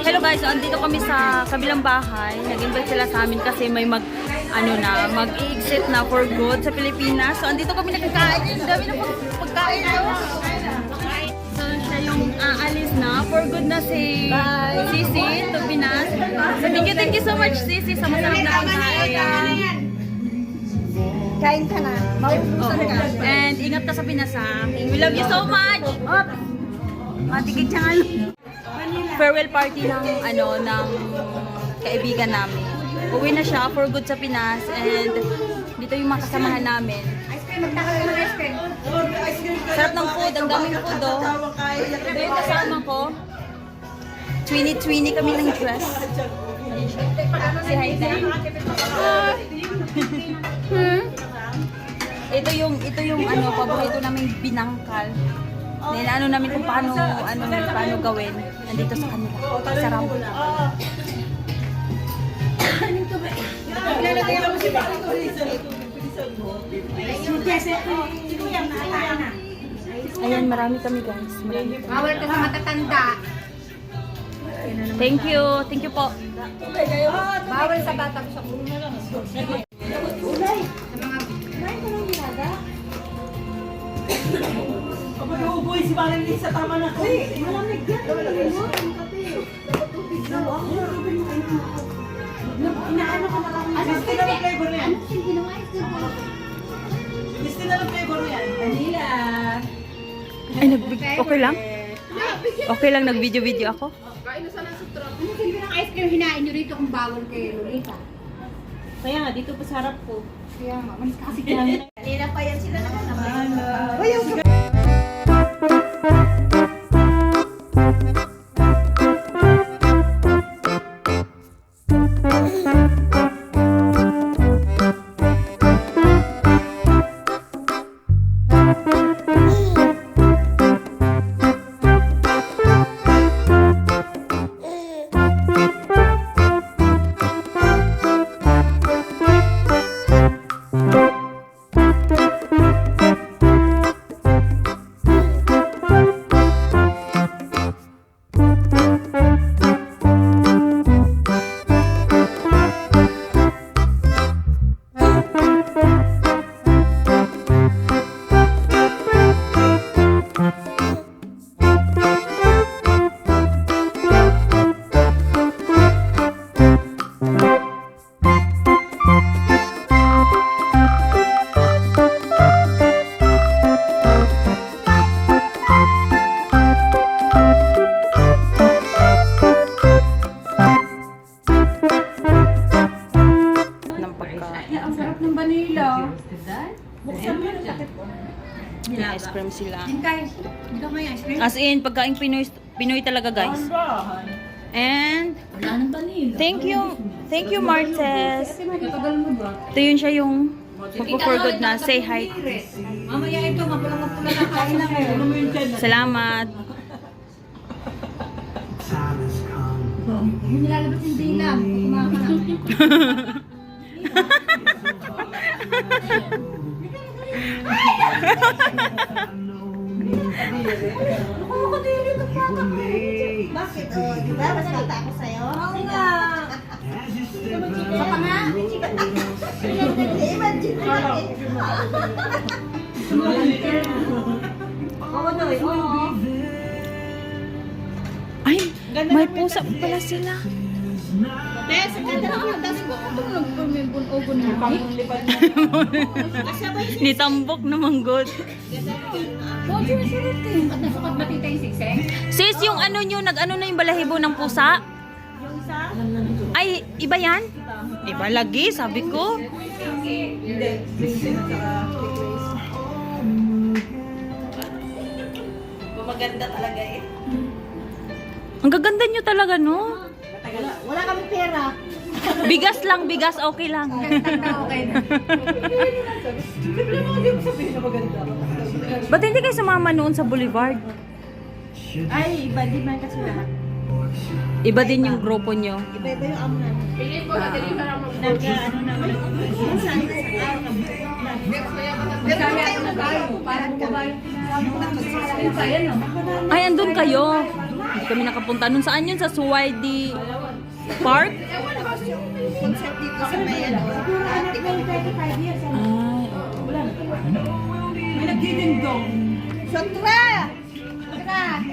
Hello guys, so andito kami sa kabilang bahay. Nag-invite sila sa amin kasi may mag-i-exit na for good sa Pilipinas. So andito kami nakakain. Ang dami na pagkain. So siya yung aalis na. For good na si Sisi to Pinas. So thank you so much Sisi sa masarap na pagkain. Kain ka na. Mauubusan ka. And ingat ka sa Pinas ha. We love you so much. Matigid siya nga. Farewell party ng ng kaibigan namin. Uwi na siya for good sa Pinas and dito yung mga kasamahan namin. Ice cream, magtakal ng ice cream. Sarap ng food, ang daming food oh. Ito yung kasama ko. Twinny kami ng dress. Si Haida. Ito yung paborito naming binangkal. Ano namin kung paano gawin. Nandito sa kanila. Sarap. Ayan, marami kami guys. Bawal ka sa matatanda. Thank you po. Bawal sa bata ko sa puno. Kapag uuboy si Maring Lisa, tama na ko. Malamig yan. Inaano ka na kami. Gusto na ng flavor yan? Gusto na ng flavor yan? Vanilla. Ay, okay lang? Okay lang, nag-video ako? Ano silbi ng ice cream hinain nyo rito kung bawal kay Lolita? Kaya nga, dito pa sa harap ko. Kaya nga, manis kasi kailangan. Kanina pa yan sila naman naman. May ice cream sila. Dito may ice cream. As in, pagkain Pinoy talaga guys. And thank you Martes. Ito yun siya yung for good na. Say hi. Mamaya ito, mapula-mapula na kain na kayo. Salamat. Yung nilalabas yung dilam. Bakit? Oh, di ba? Mas bata ako sa'yo? Oo nga. Baka nga. Imagine mo lang. Ay, may pusa pala sila. Tess, ang ganda ng tas ko. Ito nagpumibun-ugon na. Nitambok na manggod. Bakit yung sarap eh? At nasukat ba tita yung sikseng? Sis, yung nag-ano na yung balahibo ng pusa? Ay, iba yan? Iba lagi, sabi ko. Maganda talaga eh. Ang gaganda nyo talaga, no? Wala kami pera. Bigas lang, okay lang. Okay na. Ba't hindi kayo sumama noon sa Boulevard? Ay, iba din man kasi lahat. Iba din yung grupo nyo. Iba-iba yung amo namin. Nag-ano naman. Minsan, pero kayo na tayo. Parang kami. Ay, andun kayo. Hindi kami nakapunta. Nun saan yun? Sa Suwaidi Park? Concert dito sa may ano. May nagdidingdong. Sotra! Sotra!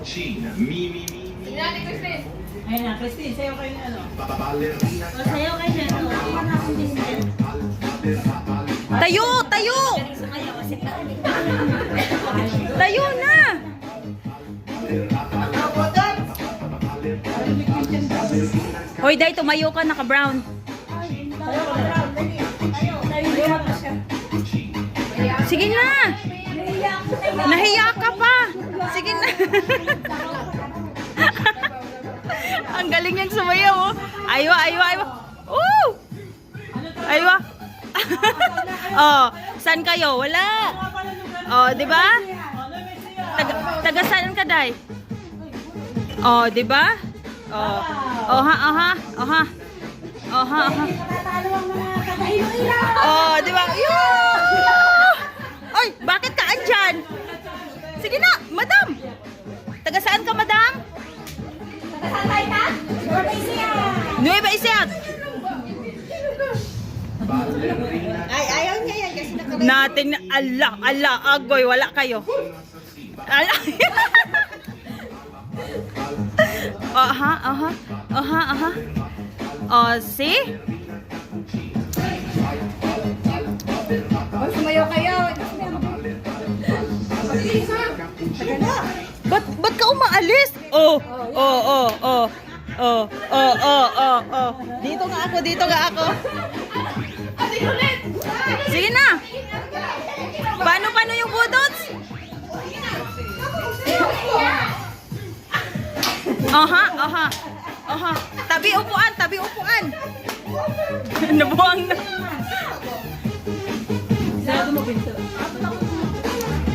China, mi. Ayun na, Christine, sa'yo kayo na ano. Ballerina, Sayaw kayo siya. Tayo! Tayo! Tayo na! Hoy, Day, tumayo ka, naka-brown. Sige na! Nahiya ka pa! Sige na! Ang galing niyang sumayaw, oh. Aywa, aywa, aywa. Oh! Aywa. Oh, saan kayo? Wala. Oh, 'di ba? Taga saan ka, Day? Oh, 'di ba? Oh. Oh ha, oh ha, oh ha. Oh ha, oh ha. Oh, 'di ba? Oy, bakit ka andyan? Sige na, madam. Taga saan ka, madam? Nueva Ecija. Ay, ayaw niya yan kasi nakalagay. Natin, ala, agoy, wala kayo. Ala. Aha, aha, aha, aha. Oh, see? Sumayaw kayo. Ba't ka umaalis? Oh. Dito nga ako. Sige na. Paano yung budots? Aha. Tabi upuan. Nabuang na. Sarado mo, Pinto.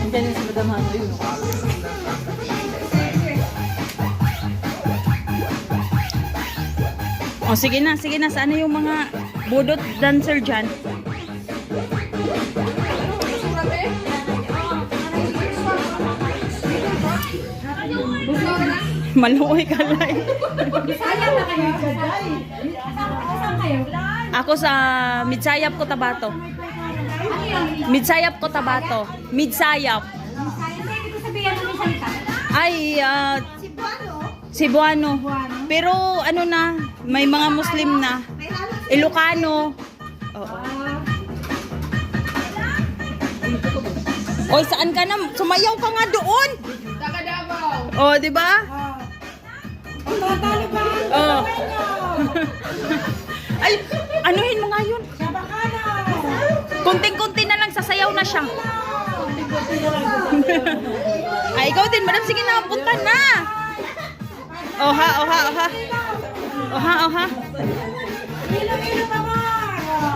Andiyan yung si Madam Hano yun. Oh, sige na. Sana yung mga budot dancer dyan? Maluoy ka lang. Ako sa Midsayap, Cotabato. Midsayap. Ay, Cebuano. Pero ano na, may mga Muslim na. Ilocano. Oo. Oy, saan ka na? Sumayaw ka nga doon. Oh, di ba? Oh. Ay, anuhin mo nga yun. Kunting-kunti na lang, sasayaw na siya. Ay, ikaw din, madam. Sige na, punta na. Oha.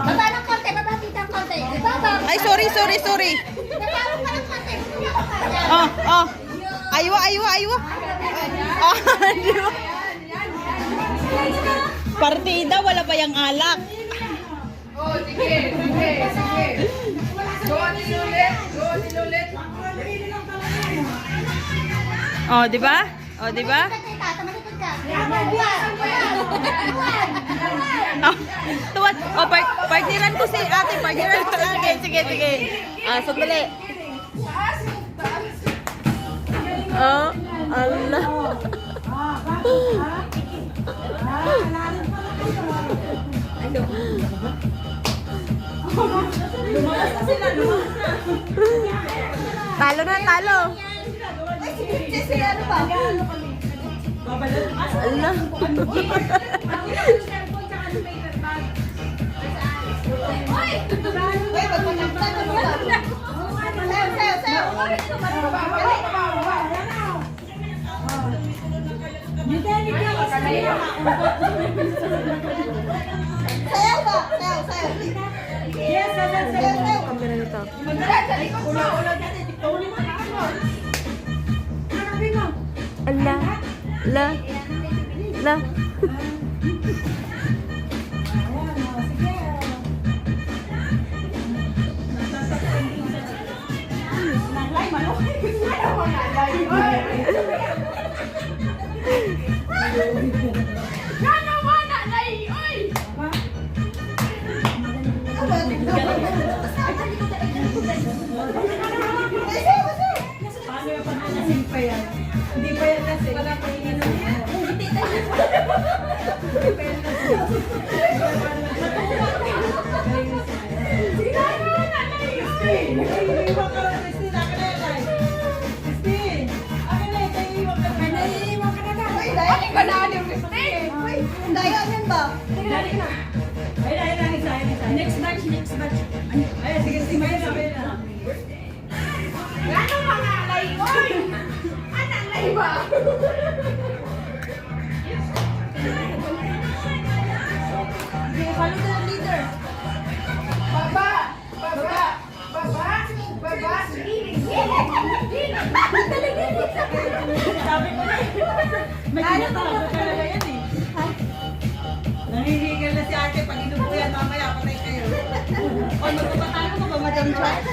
Baba ng konti, baba tita ng konti. Baba. Ay, sorry. Baba ng konti. Oh. Aywa. Oh, di ba? Partida, wala pa yung alak. Oh, sige. Go ulit. Oh, di ba? Tumalikod ka. Oh, tuwan. Oh, partiran ko si ate. Sige. Sandali. Oh, Allah. Talo. Kasi ano ba? Allah. Uy, magpapagtan mo ba? Sayo. Sayo ba? Sayo. Yes, sayo. Kamera nito. Allah. La. Ano ba na? Oy! Paano yung pagkakasing pa yan? Hindi pa yan kasi. Wala pa ininom yan. Naiiwan ka lang, Christine. Akin na yan, ay. Christine! Akin na yan, naiiwan ka na. Naiiwan ka na. Ano ba na yung Christine? Ayun na, isa. Next batch. Ayun, sige, sige. Ayun na. Ano mga alay? Oy! Ano alay ba? Baba! Baba! Baba! Baba! Giling! Sabi ko na. May tinatago talaga yan eh. Nanghihigil na si ate pag inupo yan mamaya, patay kayo. O, magpapatalo mo ba, Madam Chat?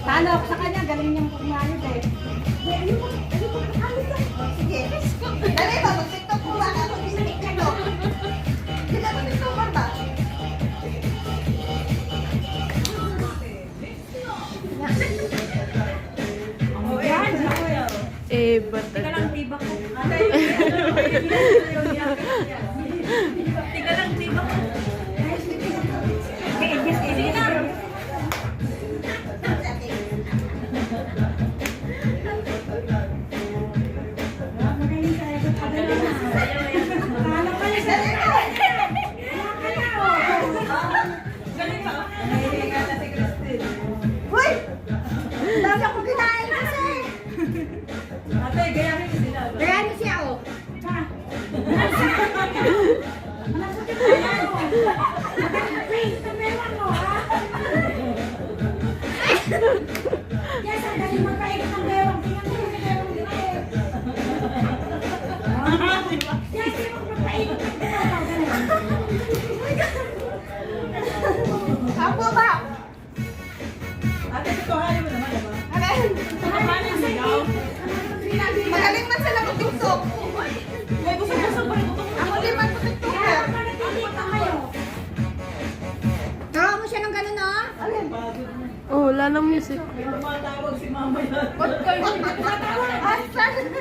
Talo ako sa kanya, galing niyang pumalit eh. Sige. Dali ba, mag-tiktok mo ba? Ako TikTok. Hindi na mag-tiktok ba? O, yan. Eh, ba't Tika lang, tiba ko. Ate, tika lang, tiba ko. Sige na. Galing ba? Nahihiga na si Christine. Uy! Dami akong kinain kasi. Ate, gayahin mo sila. Kaya niyo siya oh. Yes, ang galing magpaikot ng bewang. Tingnan mo yung bewang dito eh. Yes, yung magpaikot ng bewang. Apo ba? Ate, tutuhanin mo naman, diba? Alin? Tutuhanin mo sigaw. Magaling man sila mag-tusok. May busog-busog pa rin ito. Ako din man mag-tiktoker. Tawa mo siya ng ganun, oh. Alin? Oh, wala nang music. May tumatawag si mama yan. Asan?